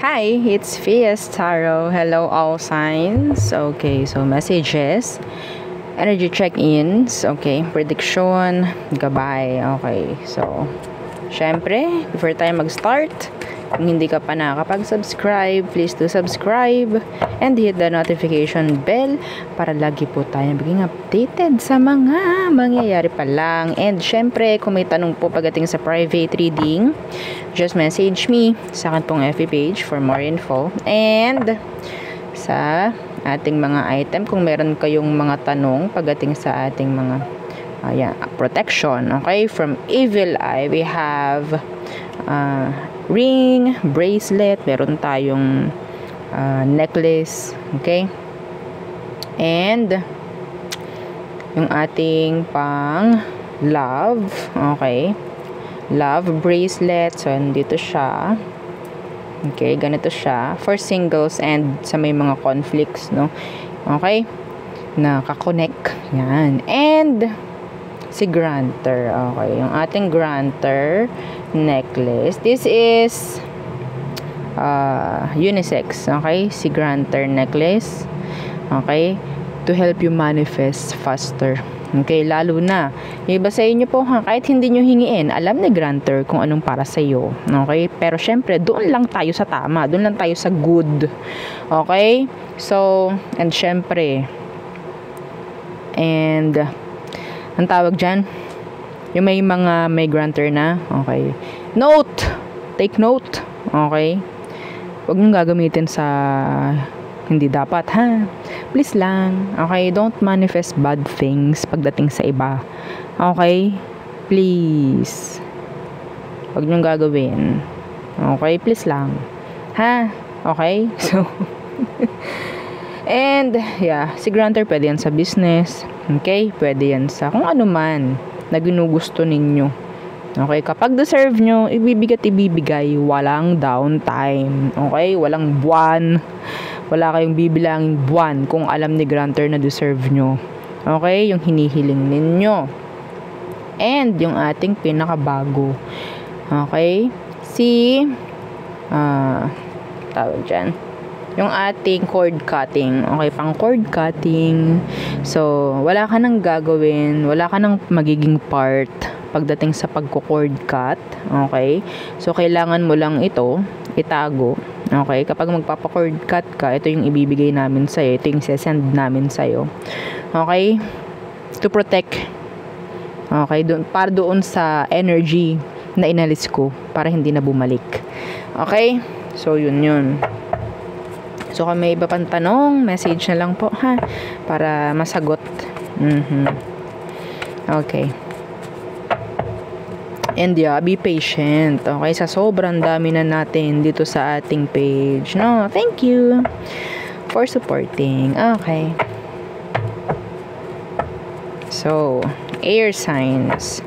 Hi, it's Fias Tarot. Hello, all signs. Okay, so messages, energy check-ins, okay, prediction, gabay. Okay, so syempre, before tayo mag-start, kung hindi ka pa nakakapag-subscribe, please do subscribe and hit the notification bell para lagi po tayo maging updated sa mga mangyayari pa lang. And syempre, kung may tanong po pagdating sa private reading, just message me sa akin pong FB page for more info. And sa ating mga item, kung meron kayong mga tanong pagdating sa ating mga protection, okay, from evil eye, we have ring, bracelet, meron tayong necklace, okay, and yung ating pang love, okay, love bracelet. So dito siya, okay, ganito siya for singles and sa may mga conflicts, no, okay, nakakonect yan. And si granter, okay, yung ating granter necklace, this is unisex, okay, si granter necklace, okay, to help you manifest faster. Okay, lalo na yung iba sa inyo po, kahit hindi nyo hingiin, alam ni granter kung anong para sa iyo. Okay, pero syempre doon lang tayo sa tama, doon lang tayo sa good. Okay, so and syempre, and ang tawag dyan, yung may granter na, okay, note, take note, okay, huwag nyo gagamitin sa hindi dapat, ha, please lang, okay, don't manifest bad things pagdating sa iba, okay, please, huwag nyo gagawin, okay, please lang, ha, okay, so and yeah, si granter pwede yan sa business, okay, pwede yan sa kung ano man na ginugusto ninyo, okay, kapag deserve nyo, ibibigay, walang downtime, okay, walang buwan, wala kayong bibilangin buwan kung alam ni granter na deserve nyo, okay, yung hinihiling ninyo. And yung ating pinakabago, okay, si tawag dyan, yung ating cord cutting, okay, pang cord cutting. So wala ka nang gagawin, wala ka nang magiging part pagdating sa pagko-cord cut, okay, so kailangan mo lang ito itago, okay, kapag magpapa-cord cut ka, ito yung ibibigay namin sa'yo, ito yung sesend namin sa'yo, okay, to protect, okay, para doon sa energy na inalis ko para hindi na bumalik, okay, so yun. So kung may iba pang tanong, message na lang po, ha, para masagot. Okay. And yeah, be patient, okay, sa sobrang dami na natin dito sa ating page, no, thank you for supporting. Okay, so air signs,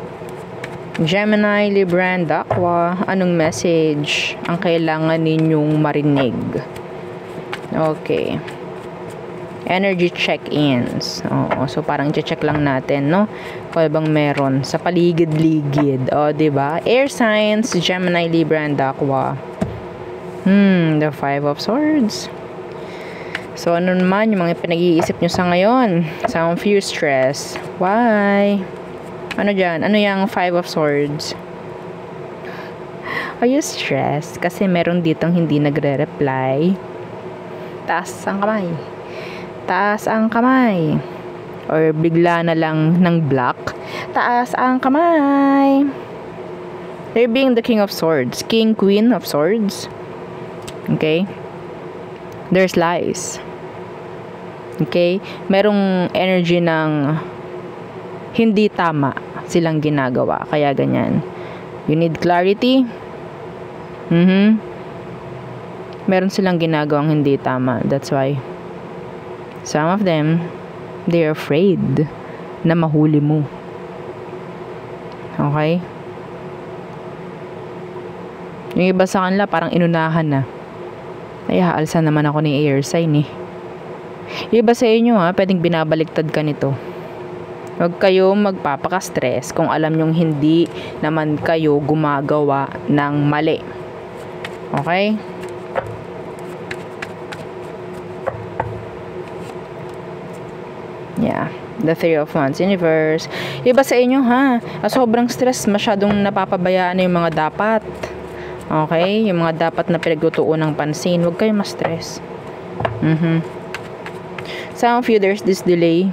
Gemini, Libra, and Aqua, anong message ang kailangan ninyong marinig? Okay, energy check-ins. So parang i-check lang natin, no, kung bang meron sa paligid-ligid, diba? Air signs, Gemini, Libra, and Aqua. The 5 of Swords. So ano naman yung mga pinag-iisip nyo sa ngayon? Some few stress. Why? Ano dyan? Ano yung 5 of Swords? Are you stressed? Kasi meron ditong hindi nagre-reply. Taas ang kamay. Taas ang kamay. Or bigla na lang ng black. Taas ang kamay. They're being the King of Swords. King, Queen of Swords. Okay? There's lies. Okay? Merong energy ng hindi tama silang ginagawa. Kaya ganyan. You need clarity. Meron silang ginagawang hindi tama. That's why some of them, they're afraid na mahuli mo. Okay? Yung iba sa kanila parang inunahan na. Ay, haalsa naman ako ni air sign eh. Yung iba sa inyo, pwedeng binabaliktad ka nito. Huwag kayo magpapaka-stress kung alam nyong hindi naman kayo gumagawa ng mali. Okay? Yeah. The Three of Wands universe. Iba sa inyo ha. Sobrang stress, masyadong napapabayaan na yung mga dapat. Okay? Yung mga dapat na pinagtutuon ng pansin. Huwag kayong ma-stress. Some of you, there's this delay.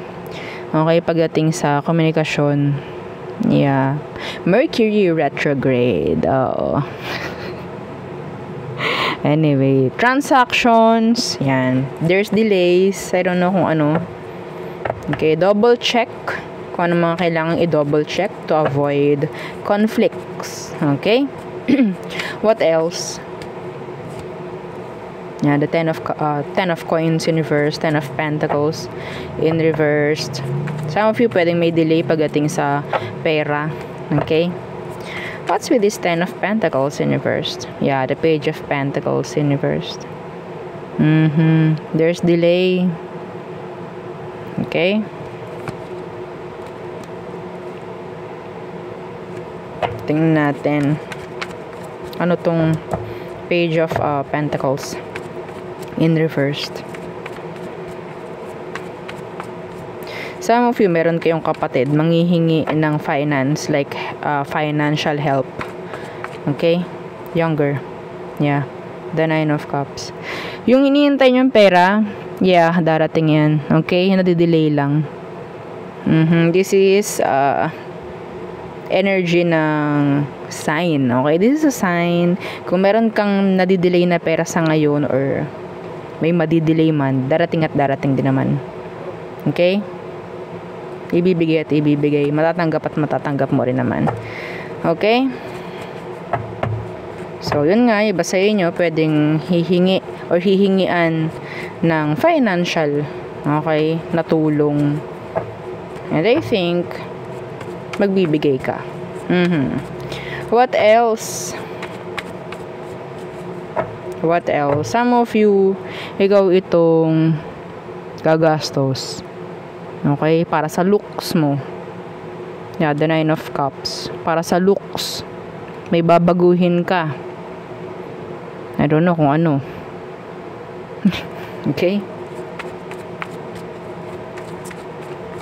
Okay? Pagdating sa komunikasyon. Yeah. Mercury retrograde. Oo. Anyway, transactions. Yan. There's delays. I don't know kung ano. Okay, double check kung ano mga kailangang i-double check to avoid conflicts. Okay? What else? Yeah, the Ten of Coins in reverse, Ten of Pentacles in reversed. Some of you pwedeng may delay pagdating sa pera. Okay? What's with this Ten of Pentacles in reversed? Yeah, the Page of Pentacles in reversed. There's delay. Okay? Tingnan natin. Ano tong Page of Pentacles in reversed? Some of you, meron kayong kapatid manghihingi ng finance, like financial help. Okay? Younger. Yeah. The Nine of Cups. Yung iniintay nyo yung pera, yeah, darating yan. Okay? Nadidelay lang. This is energy ng sign. Okay? This is a sign. Kung meron kang nadidelay na pera sa ngayon or may madidelay man, darating at darating din naman. Okay? Ibibigay at ibibigay. Matatanggap at matatanggap mo rin naman. Okay? So, yun nga, iba sa inyo, pwedeng hihingi or hihingian ng financial, okay, na tulong. And I think, magbibigay ka. What else? What else? Some of you, ikaw itong gagastos. Okay? Para sa looks mo. Yeah, the Nine of Cups. Para sa looks. May babaguhin ka. I don't know kung ano. Okay?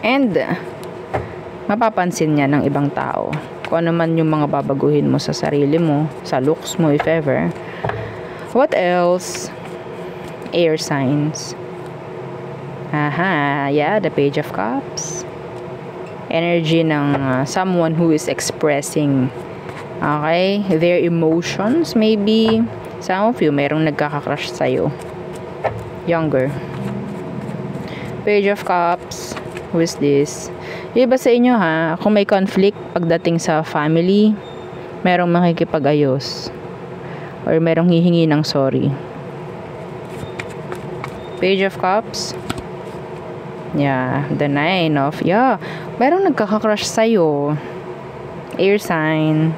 And, mapapansin niya ng ibang tao. Kung ano man yung mga babaguhin mo sa sarili mo, sa looks mo, if ever. What else? Air signs. Aha, yeah, the Page of Cups. Energy ng someone who is expressing, okay, their emotions. Maybe, some of you, merong nagkaka-crush sa'yo. Younger. Page of Cups. Who is this? Iba sa inyo ha, kung may conflict pagdating sa family, merong makikipag-ayos. Or merong hihingi ng sorry. Page of Cups. Yeah, the Nine of, yeah, merong nagkaka-crush sa'yo. Air sign.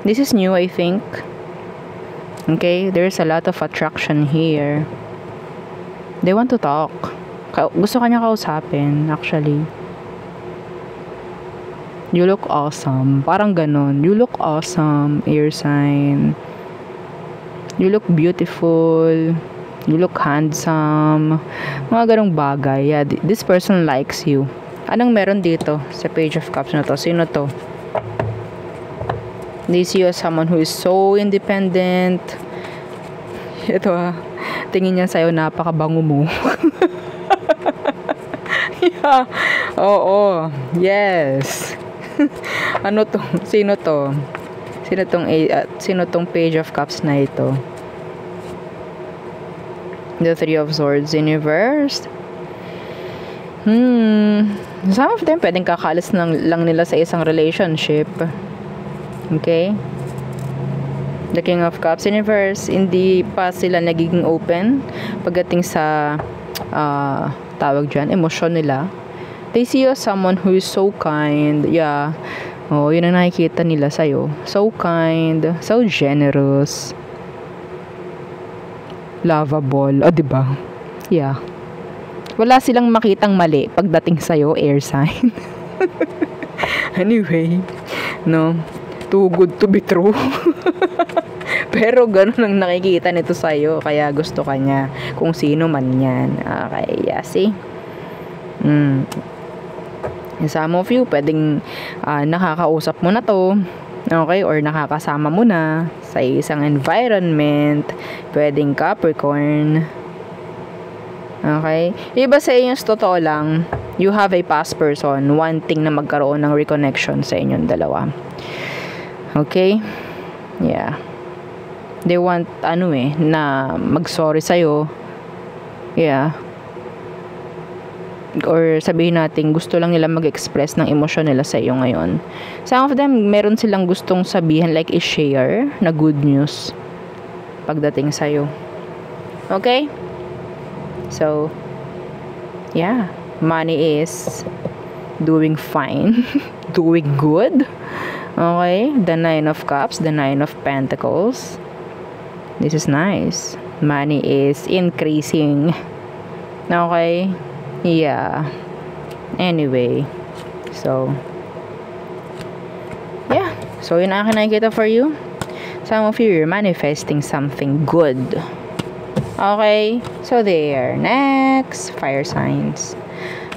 This is new, I think. Okay, there's a lot of attraction here. They want to talk. Gusto kanya kausapin, actually. You look awesome. Parang ganon. You look awesome, air sign. You look beautiful. You look handsome. Mga ganong bagay. Yeah, this person likes you. Anong meron dito sa Page of Cups na to? Sino to? They see you as someone who is so independent. Ito tingin niya sa'yo, napakabango mo. Yeah. Oo. Yes. Ano to? Sino to? Sino tong Page of Cups na ito? The Three of Swords in reverse. Some of them pwedeng kakalis lang nila sa isang relationship. Okay? The King of Cups in reverse. Hindi pa sila nagiging open pagdating sa tawag dyan, emosyon nila. They see you as someone who is so kind. Yeah. Oh, yun ang nakikita nila sa'yo. So kind. So generous. Lovable. O, diba? Yeah. Wala silang makitang mali pagdating sa'yo, air sign. Anyway, no? Too good to be true. Pero ganun ang nakikita nito sa'yo, kaya gusto ka niya. Kung sino man yan. Okay, yeah, see? Some of you, pwedeng nakakausap mo na to, okay, or nakakasama mo na sa isang environment. Pwedeng Capricorn. Okay? Iba sa inyo, totoo lang, you have a past person wanting na magkaroon ng reconnection sa inyong dalawa. Okay? Yeah. They want, na mag-sorry sa'yo. Yeah. Or sabihin natin, gusto lang nila mag-express ng emosyon nila sa iyo ngayon. Some of them, meron silang gustong sabihin, like i-share na good news pagdating sa iyo. Okay? So, yeah. Money is doing fine. Doing good. Okay? The 9 of Cups, the 9 of Pentacles. This is nice. Money is increasing. Okay? Yeah. Anyway. So, yeah. So, yun ang akin nakikita for you. Some of you are manifesting something good. Okay. So, there. Next. Fire signs.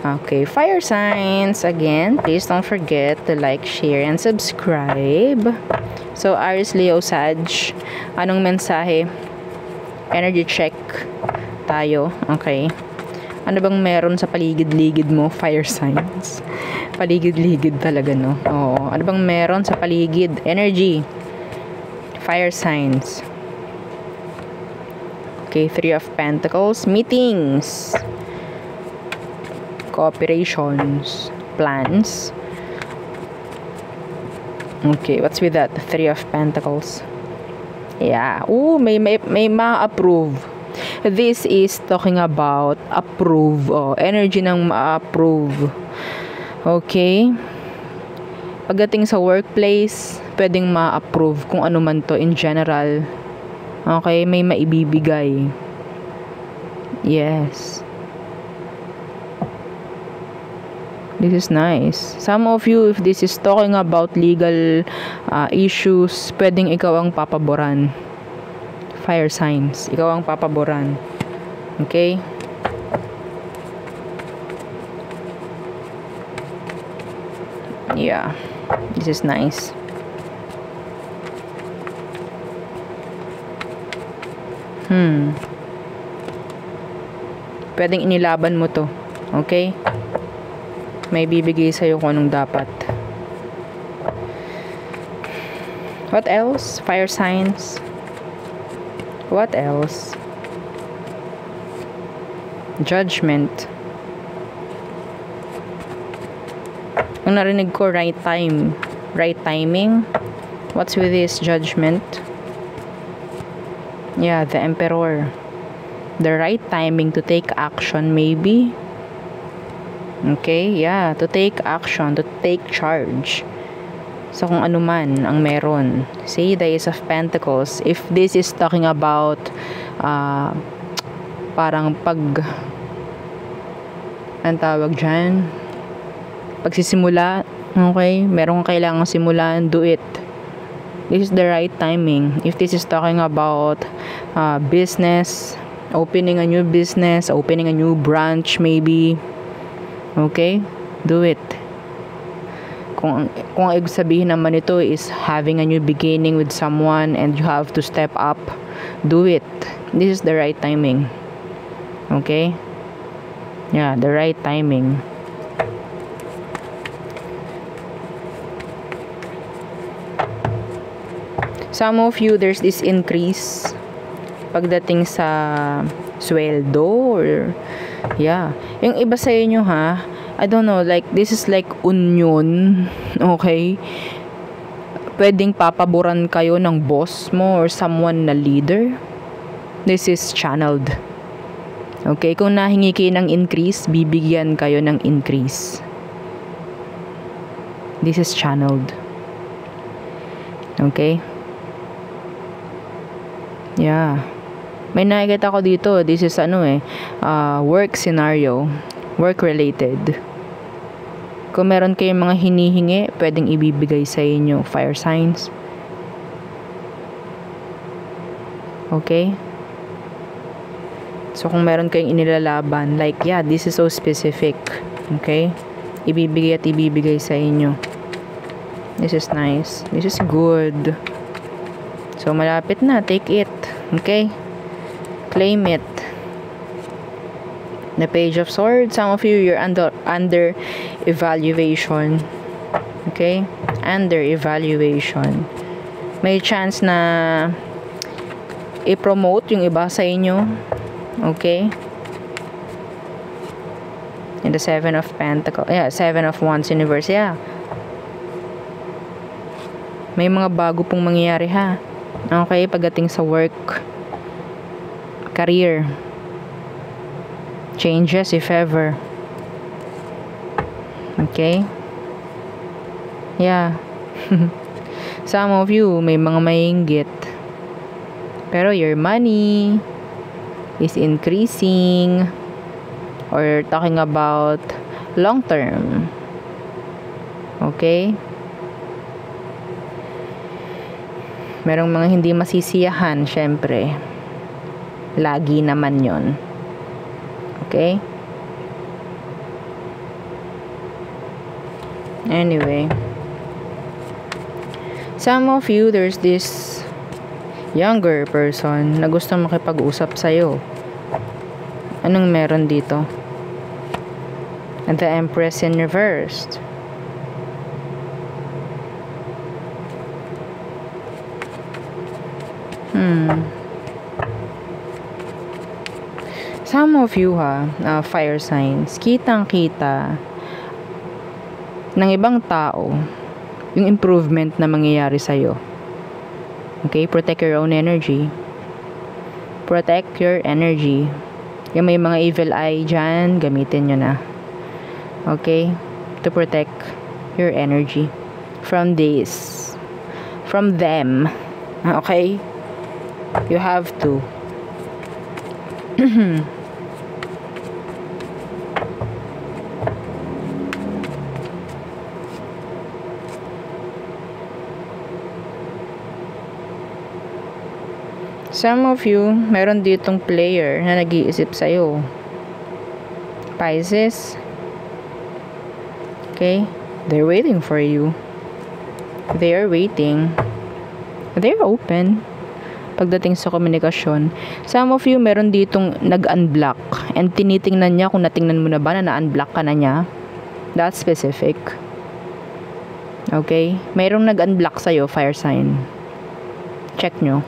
Okay. Fire signs. Again, please don't forget to like, share, and subscribe. So, Aries, Leo, Sag. Anong mensahe? Energy check tayo. Okay. Ano bang meron sa paligid-ligid mo? Fire signs. Paligid-ligid talaga, no? Oo. Ano bang meron sa paligid? Energy. Fire signs. Okay, 3 of Pentacles. Meetings. Cooperations. Plans. Okay, what's with that? 3 of Pentacles. Yeah. Ooh, may ma-approve. This is talking about approve. Energy ng ma-approve. Okay? Pagdating sa workplace, pwedeng ma-approve kung ano man to in general. Okay? May maibibigay. Yes. This is nice. Some of you, if this is talking about legal issues, pwedeng ikaw ang papaboran. Fire signs. Ikaw ang papaboran. Okay? Yeah. This is nice. Pwedeng inilaban mo to. Okay? May bibigay sa'yo kung anong dapat. What else? Fire signs. What else? Judgment. Ang narinig ko, right time. Right timing. What's with this? Judgment. Yeah, the Emperor. The right timing to take action, maybe. Okay, yeah. To take action. To take charge. So, kung ano man ang meron. See, the Ace of Pentacles. If this is talking about parang ang tawag dyan, pagsisimula, okay, meron kang kailangang simulan, do it. This is the right timing. If this is talking about business, opening a new business, opening a new branch maybe, okay, do it. Kung ibig sabihin naman ito is having a new beginning with someone and you have to step up, do it. This is the right timing. Okay? Yeah, the right timing. Some of you, there's this increase pagdating sa sweldo or yeah. Yung iba sa inyo I don't know, like, this is like union, okay? Pwedeng papaboran kayo ng boss mo or someone na leader. This is channeled. Okay? Kung nahingi kayo ng increase, bibigyan kayo ng increase. This is channeled. Okay? Yeah. May nakikita ko dito, this is work scenario. Work-related. Kung meron kayong mga hinihingi, pwedeng ibibigay sa inyo. Fire signs. Okay? So, kung meron kayong inilalaban, like, yeah, this is so specific. Okay? ibibigay at ibibigay sa inyo. This is nice. This is good. So, malapit na. Take it. Okay? Claim it. The Page of Swords. Some of you, you're under evaluation. Okay? Under evaluation. May chance na i-promote yung iba sa inyo. Okay? In the Seven of Pentacles. Yeah, Seven of Wands universe. Yeah. May mga bago pong mangyayari ha. Okay? Pagdating sa work. Career. Changes if ever. Okay? Yeah. Some of you, may mga mainggit. Pero your money is increasing. Or talking about long term. Okay? Merong mga hindi masisiyahan, syempre. Lagi naman yon. Okay? Anyway. Some of you, there's this younger person na gusto makipag-usap sa'yo. Anong meron dito? And the Empress in reverse. Some of you fire signs, kitang-kita ng ibang tao yung improvement na mangyayari sa'yo. Okay? Protect your own energy. Protect your energy. Yung may mga evil eye dyan, gamitin nyo na. Okay? To protect your energy from this. From them. Okay? You have to. Some of you, meron ditong player na nag-iisip sa'yo. Pisces. Okay? They're waiting for you. They are waiting. They're open. Pagdating sa komunikasyon. Some of you, meron ditong nag-unblock. And tinitingnan niya kung natingnan mo na ba na na-unblock ka na niya. That's specific. Okay? Mayroong nag-unblock sa'yo, fire sign. Check nyo.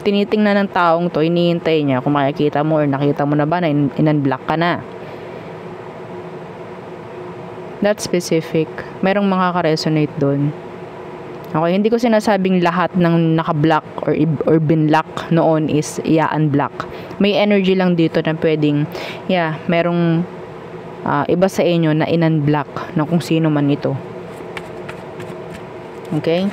Tinitingnan ng taong to, hinihintay niya kung makikita mo or nakita mo na ba na in-unblock ka na. That's specific. Merong makaka-resonate doon. Okay, hindi ko sinasabing lahat ng naka-block or binlock noon is i-unblock. May energy lang dito na pwedeng, merong iba sa inyo na in-unblock na kung sino man ito. Okay?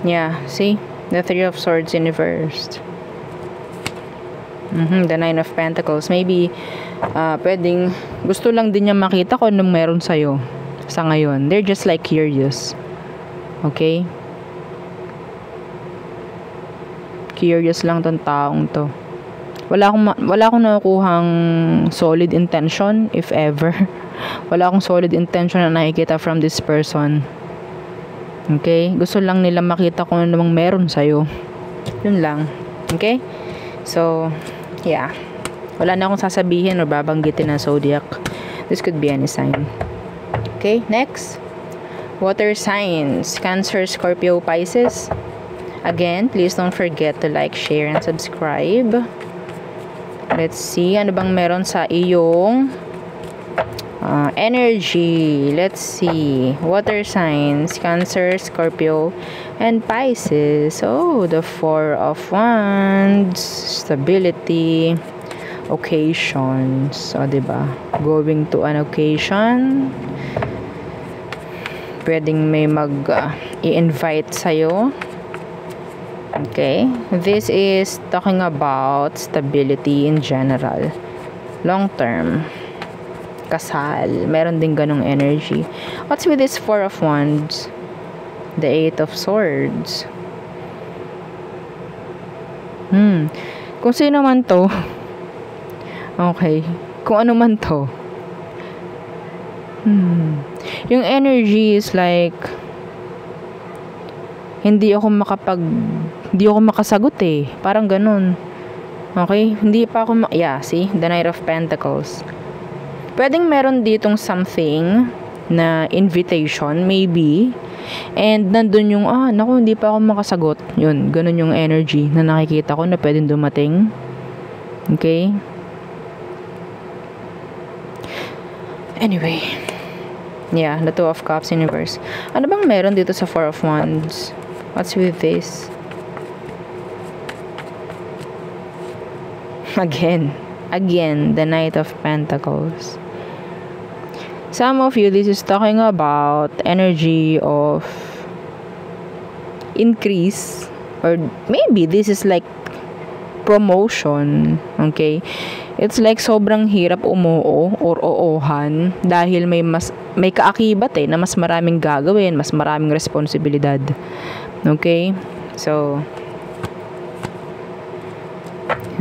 Yeah, see? The Three of Swords in reversed. The Nine of Pentacles. Maybe, pwedeng, gusto lang din niya makita kung anong meron sa'yo sa ngayon. They're just like curious. Okay? Curious lang tong taong to. Wala akong nakukuhang solid intention, if ever. Wala akong solid intention na nakikita from this person. Okay? Gusto lang nila makita kung ano namang meron sa'yo. Yun lang. Okay? So, yeah. Wala na akong sasabihin or babanggitin ng zodiac. This could be any sign. Okay? Next. Water signs. Cancer, Scorpio, Pisces. Again, please don't forget to like, share, and subscribe. Let's see. Ano bang meron sa iyong energy? Let's see. Water signs, Cancer, Scorpio, and Pisces. Oh, the Four of Wands, stability, occasions. So, diba? Going to an occasion. Pwedeng may i-invite sa'yo. Okay? This is talking about stability in general. Long term. Kasal. Meron din ganong energy. What's with this Four of Wands? The Eight of Swords. Kung sino man to, Okay. Kung ano man to. Yung energy is like, hindi ako makasagot eh. Parang ganun. Okay? Hindi pa ako, yeah, see? The Knight of Pentacles. Pwedeng meron ditong something na invitation, maybe. And nandun yung, naku, hindi pa ako makasagot. Yun, ganun yung energy na nakikita ko na pwedeng dumating. Okay? Anyway. Yeah, the Two of Cups universe. Ano bang meron dito sa Four of Wands? What's with this? Again, the Knight of Pentacles. Some of you, this is talking about energy of increase, or maybe this is like promotion. Okay? It's like sobrang hirap umuo or oohan dahil may kaakibat na mas maraming gagawin, mas maraming responsibilidad. Okay? So,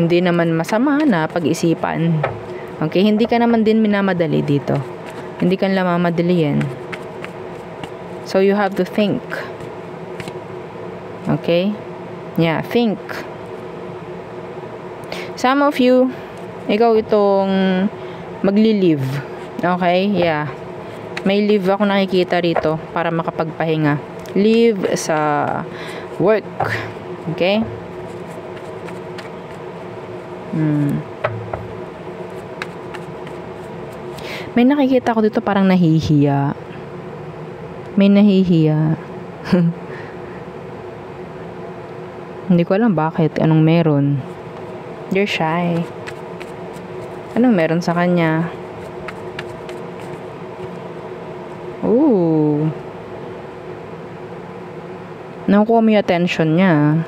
hindi naman masama na pag-isipan. Okay? Hindi ka naman din minamadali dito. Hindi ka nila mamadaliin. So, you have to think. Okay? Yeah, think. Some of you, ikaw itong magli-leave. Okay? Yeah. May leave ako nakikita rito para makapagpahinga. Leave sa work. Okay? May nakikita ko dito parang nahihiya. May nahihiya. Hindi ko alam bakit. Anong meron? You're shy. Anong meron sa kanya? Ooh. Nakukuha mo yung attention niya.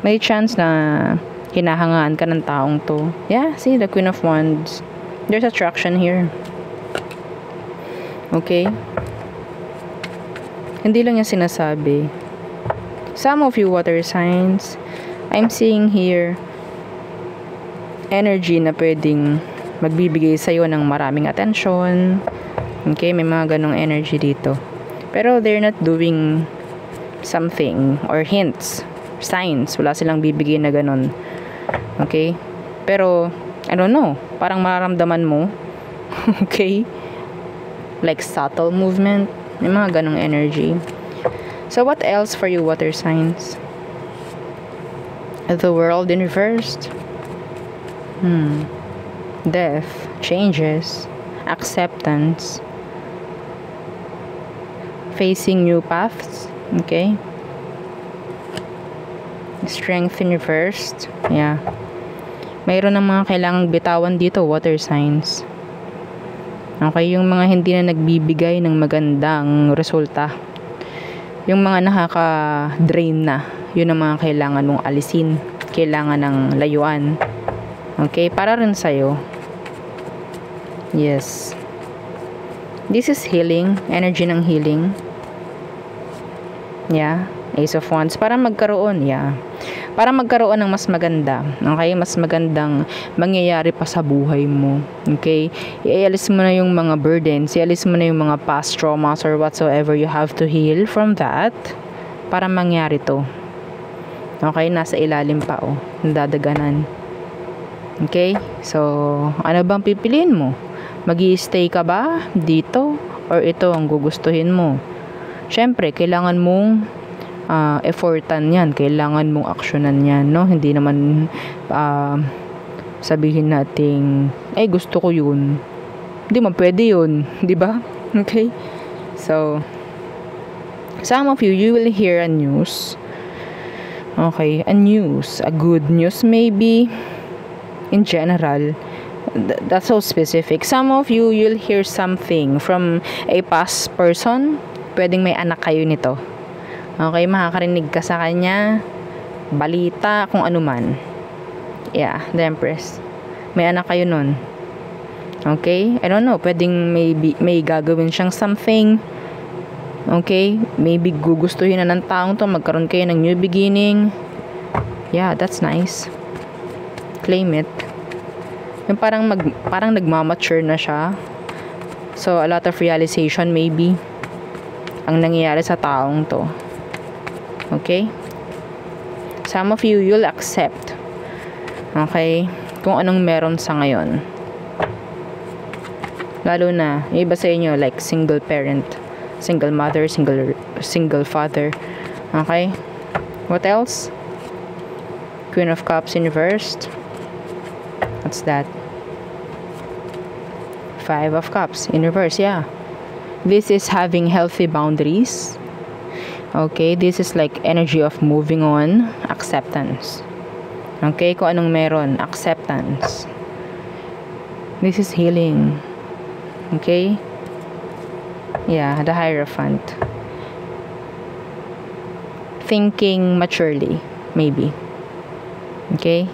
May chance na hinahangaan ka ng taong to. Yeah, see, the Queen of Wands. There's attraction here. Okay? Hindi lang niya sinasabi. Some of you water signs, I'm seeing here energy na pwedeng magbibigay sa'yo ng maraming attention. Okay? May mga ganong energy dito. Pero they're not doing something or hints, signs. Wala silang bibigay na ganon. Okay? Pero, I don't know. Parang mararamdaman mo. Okay? Like subtle movement. May mga ganong energy. So, what else for you, water signs? The world in reverse. Death. Changes. Acceptance. Facing new paths. Okay? Strength in reverse. Yeah. Mayroon ng mga kailangang bitawan dito, water signs. Okay, yung mga hindi na nagbibigay ng magandang resulta. Yung mga nakaka-drain na, yun ang mga kailangan mong alisin. Kailangan ng layuan. Okay, para rin sa'yo. Yes. This is healing, energy ng healing. Yeah, Ace of Wands. Para magkaroon, para magkaroon ng mas maganda. Okay? Mas magandang mangyayari pa sa buhay mo. Okay? Ialis mo na yung mga burdens. Ialis mo na yung mga past traumas or whatsoever you have to heal from that para mangyari to. Okay? Nasa ilalim pa, nadadaganan. Okay? So, ano bang pipiliin mo? Mag-i-stay ka ba dito? Or ito ang gugustuhin mo? Siyempre, kailangan mong effortan yan. Kailangan mong aksyonan yan, no? Hindi naman sabihin nating, gusto ko yun. Hindi man pwede yun. Di ba? Okay? So, some of you will hear a news. Okay? A news. A good news maybe. In general. That's so specific. Some of you, you'll hear something from a past person. Pwedeng may anak kayo nito. Okay, makakarinig ka sa kanya, balita, kung ano man. Yeah, the Empress. May anak kayo nun. Okay? I don't know, pwedeng may gagawin siyang something. Okay? Maybe gugustuhin na ng taong to, magkaroon kayo ng new beginning. Yeah, that's nice. Claim it. Yung parang nagmamature na siya. So, a lot of realization maybe ang nangyayari sa taong to. Okay? Some of you, you'll accept. Okay? Kung anong meron sa ngayon. Lalo na, yung iba sa inyo, like single parent, single mother, single father. Okay? What else? Queen of Cups inversed. What's that? Five of Cups in reverse, yeah. This is having healthy boundaries. Okay, this is like energy of moving on, acceptance. Okay, kung anong meron, acceptance. This is healing. Okay? Yeah, the Hierophant. Thinking maturely, maybe. Okay?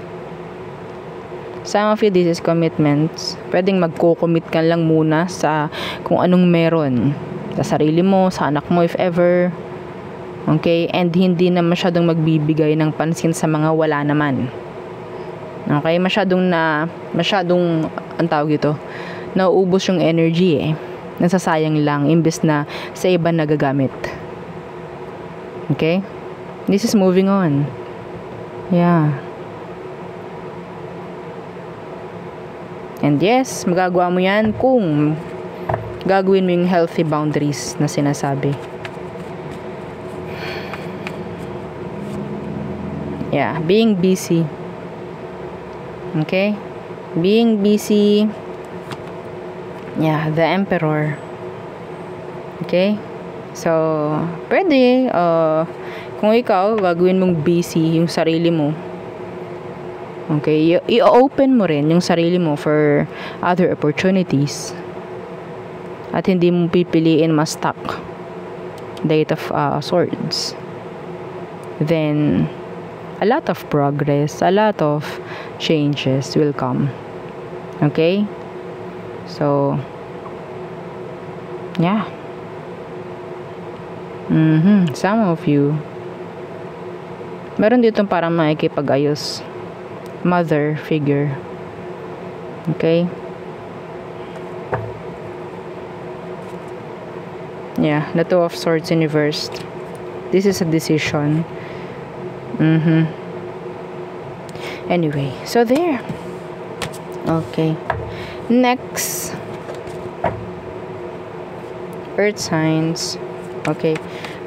Some of you, this is commitments. Pwedeng magko-commit ka lang muna sa kung anong meron. Sa sarili mo, sa anak mo, if ever. Okay? And hindi na masyadong magbibigay ng pansin sa mga wala naman. Okay? Masyadong, ang tawag ito, nauubos yung energy eh. Nasasayang lang, imbes na sa iba nagagamit. Okay? This is moving on. Yeah. And yes, magagawa mo yan kung gagawin mo yung healthy boundaries na sinasabi. Yeah, being busy. Okay? Being busy. Yeah, the Emperor. Okay? So, pwede, kung ikaw, gagawin mong busy yung sarili mo. Okay? I-open mo rin yung sarili mo for other opportunities. At hindi mo pipiliin ma-stuck. The 8 of Swords. Then, a lot of progress, a lot of changes will come. Okay? So, yeah. Some of you, meron dito parang makikipag-ayos. Mother figure. Okay? Yeah, the 2 of Swords in reversed. This is a decision. Anyway, so there. Okay. Next. Earth signs. Okay.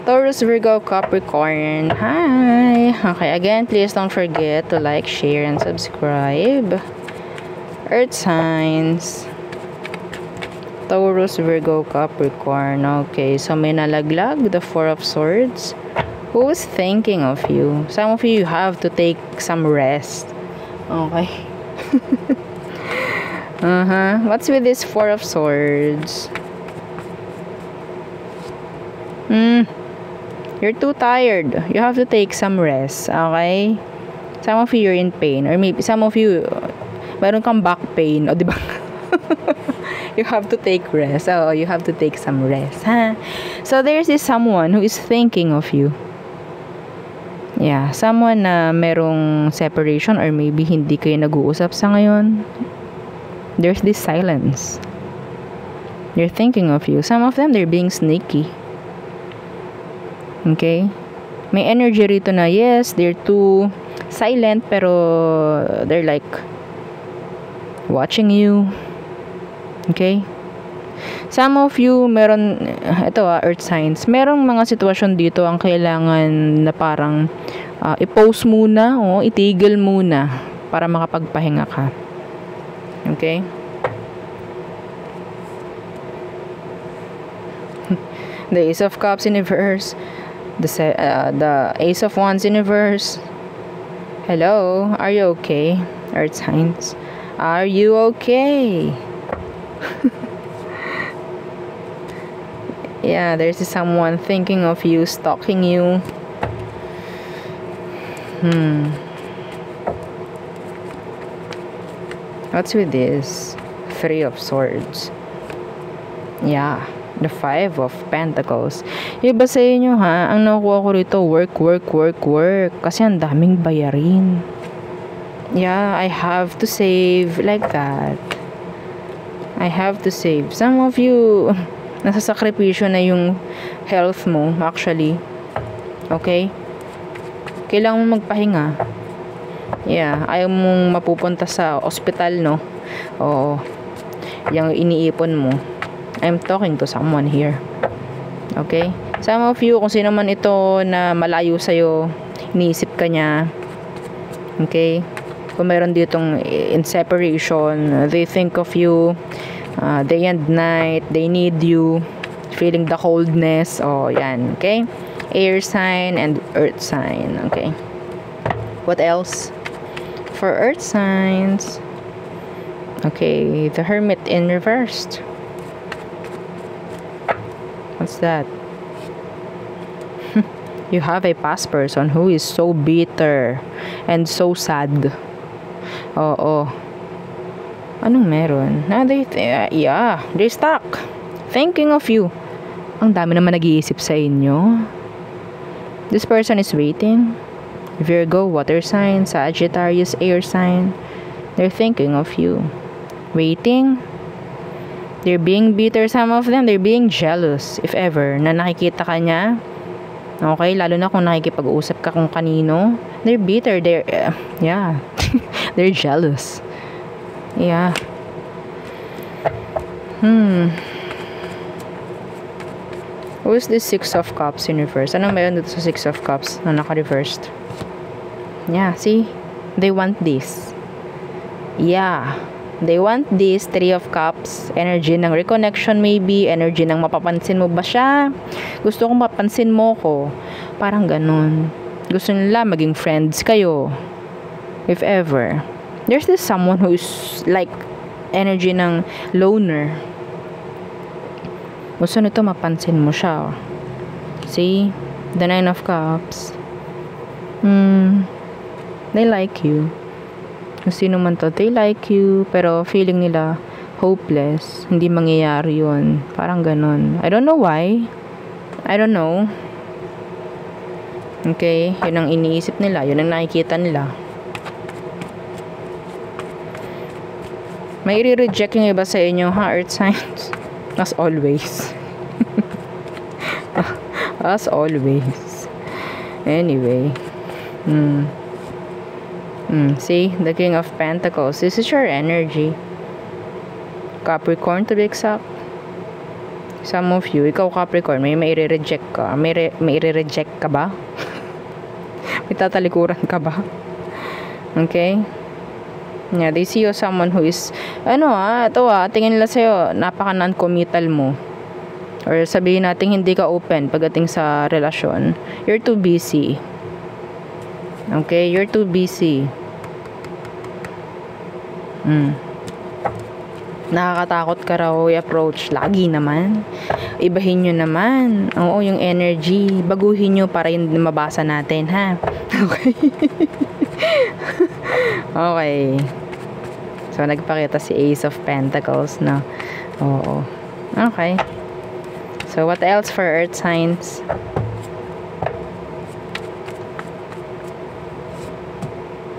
Taurus, Virgo, Capricorn. Hi. Okay, again, please don't forget to like, share, and subscribe. Earth signs. Taurus, Virgo, Capricorn. Okay, so may nalaglag, the 4 of Swords. Who is thinking of you? Some of you have to take some rest. Okay. What's with this 4 of Swords? You're too tired. You have to take some rest. Okay? Some of you are in pain. Or maybe some of you, meron kang back pain. O, diba? You have to take rest. Oh, you have to take some rest. Huh? So, there's this someone who is thinking of you. Yeah. Someone na merong separation or maybe hindi kayo nag-uusap sa ngayon. There's this silence. They're thinking of you. Some of them, they're being sneaky. Okay? May energy rito na, yes, they're too silent, pero they're like watching you. Okay? Some of you, meron, ito Earth signs, merong mga sitwasyon dito ang kailangan na parang i-pause muna, itigil muna para makapagpahinga ka. Okay? The Ace of Cups in reverse. The Ace of Wands in reverse. Hello, are you okay? Earth signs, are you okay? Yeah, there's someone thinking of you, stalking you. What's with this? 3 of Swords. Yeah. The 5 of Pentacles. Iba sa inyo ang nakuha ko rito, work. Kasi ang daming bayarin. Yeah, I have to save like that. I have to save. Some of you, nasasakripisyo na yung health mo, actually. Okay? Kailangan mo magpahinga. Yeah, ayaw mong mapupunta sa ospital, no? Oo. Yung iniipon mo. I'm talking to someone here. Okay? Some of you, kung sino man ito na malayo sa'yo, iniisip ka niya. Okay? Kung meron ditong in separation, they think of you day and night, they need you, feeling the coldness. Oh, yan. Okay? Air sign and earth sign. Okay? What else? For earth signs, okay, the Hermit in reversed. What's that? You have a past person who is so bitter and so sad. Oo. Anong meron? Yeah, they're stuck. Thinking of you. Ang dami naman nag-iisip sa inyo. This person is waiting. Virgo, water sign. Sagittarius, air sign. They're thinking of you. Waiting. They're being bitter. Some of them, they're being jealous. If ever, na nakikita ka niya. Okay, lalo na kung nakikipag-usap ka kung kanino. They're bitter. Yeah. They're jealous. Yeah. Who is this Six of Cups in reverse? Anong meron dito sa Six of Cups na naka-reversed? Yeah, see? They want this. Yeah. They want this. Three of Cups. Energy ng reconnection maybe. Energy ng mapapansin mo ba siya? Gusto kong mapansin mo ko. Parang ganun. Gusto nila maging friends kayo. If ever. There's this someone who's like energy ng loner. Gusto nito mapansin mo siya. See? The Nine of Cups. They like you. Kung sino man to, they like you. Pero feeling nila hopeless. Hindi mangyayari yun. Parang ganun. I don't know why. I don't know. Okay? Yun ang iniisip nila. Yun ang nakikita nila. May i-reject yung iba sa inyo, ha, Earth signs? As always. As always. Anyway. See? The King of Pentacles. This is your energy. Capricorn to be exact. Some of you, ikaw Capricorn, may i-reject ka. May i-reject ka ba? May tatalikuran ka ba? Okay? Yeah, they see you as someone who is, tingin nila sa'yo, napaka non-committal mo. Or sabihin natin hindi ka open pagdating sa relasyon. You're too busy. Okay? You're too busy. Nakakatakot ka raw i-approach. Lagi naman. Ibahin nyo naman. Oo, yung energy. Baguhin nyo para hindi mabasa natin, ha? Okay? Okay. So, nagpakita si Ace of Pentacles, no? Oo. Okay. So, what else for Earth signs?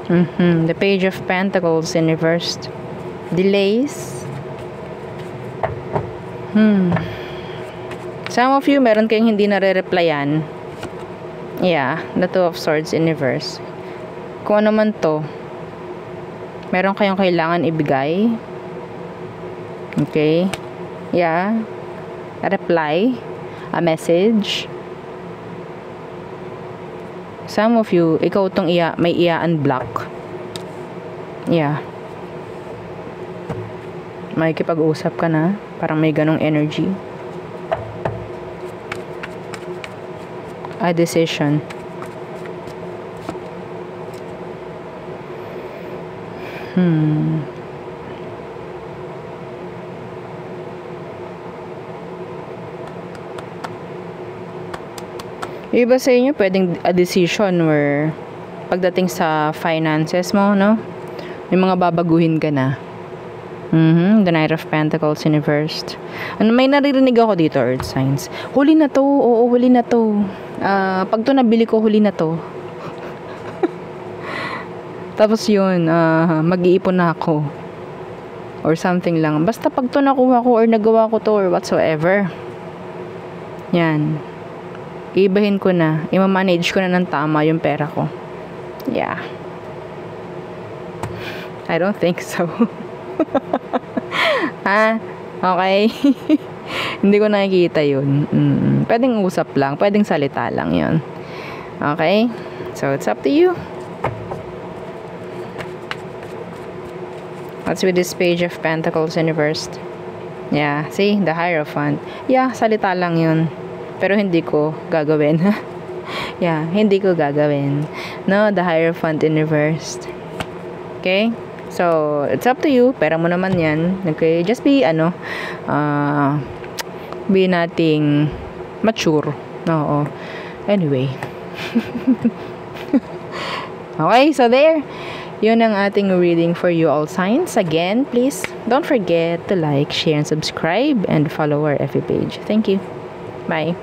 The Page of Pentacles in reversed. Delays. Some of you, meron kayong hindi nare-replyan. Yeah, the Two of Swords in reverse. Kung ano man to, meron kayong kailangan ibigay. Okay? Yeah. A reply. A message. Some of you, ikaw tong may unblock. Yeah. May kipag-usap ka na. Parang may ganong energy. A decision. Iba sa inyo, pwedeng a decision where pagdating sa finances mo, no? May mga babaguhin ka na. The Knight of Pentacles in reversed. May naririnig ako dito, Earth signs. Huli na to. Oo, huli na to. Pag to nabili ko, huli na to. Tapos yun, mag-iipon na ako. Or something lang. Basta pag to nakuha ko or nagawa ko to or whatsoever. Yan. Ibahin ko na. I-manage ko na ng tama yung pera ko. Yeah. I don't think so. Ha? Okay? Hindi ko nakikita yun. Pwedeng usap lang. Pwedeng salita lang yun. Okay? So, it's up to you. What's with this page of Pentacles in reversed? Yeah, see? The Hierophant. Yeah, salita lang yun. Pero hindi ko gagawin. Yeah, hindi ko gagawin. No, the Hierophant in reversed. Okay? So, it's up to you. Pera mo naman yan. Okay? Just be, be nating mature. Oo. Anyway. Okay, so there. Yun ang ating reading for you all signs. Again, please don't forget to like, share, and subscribe and follow our FB page. Thank you. Bye.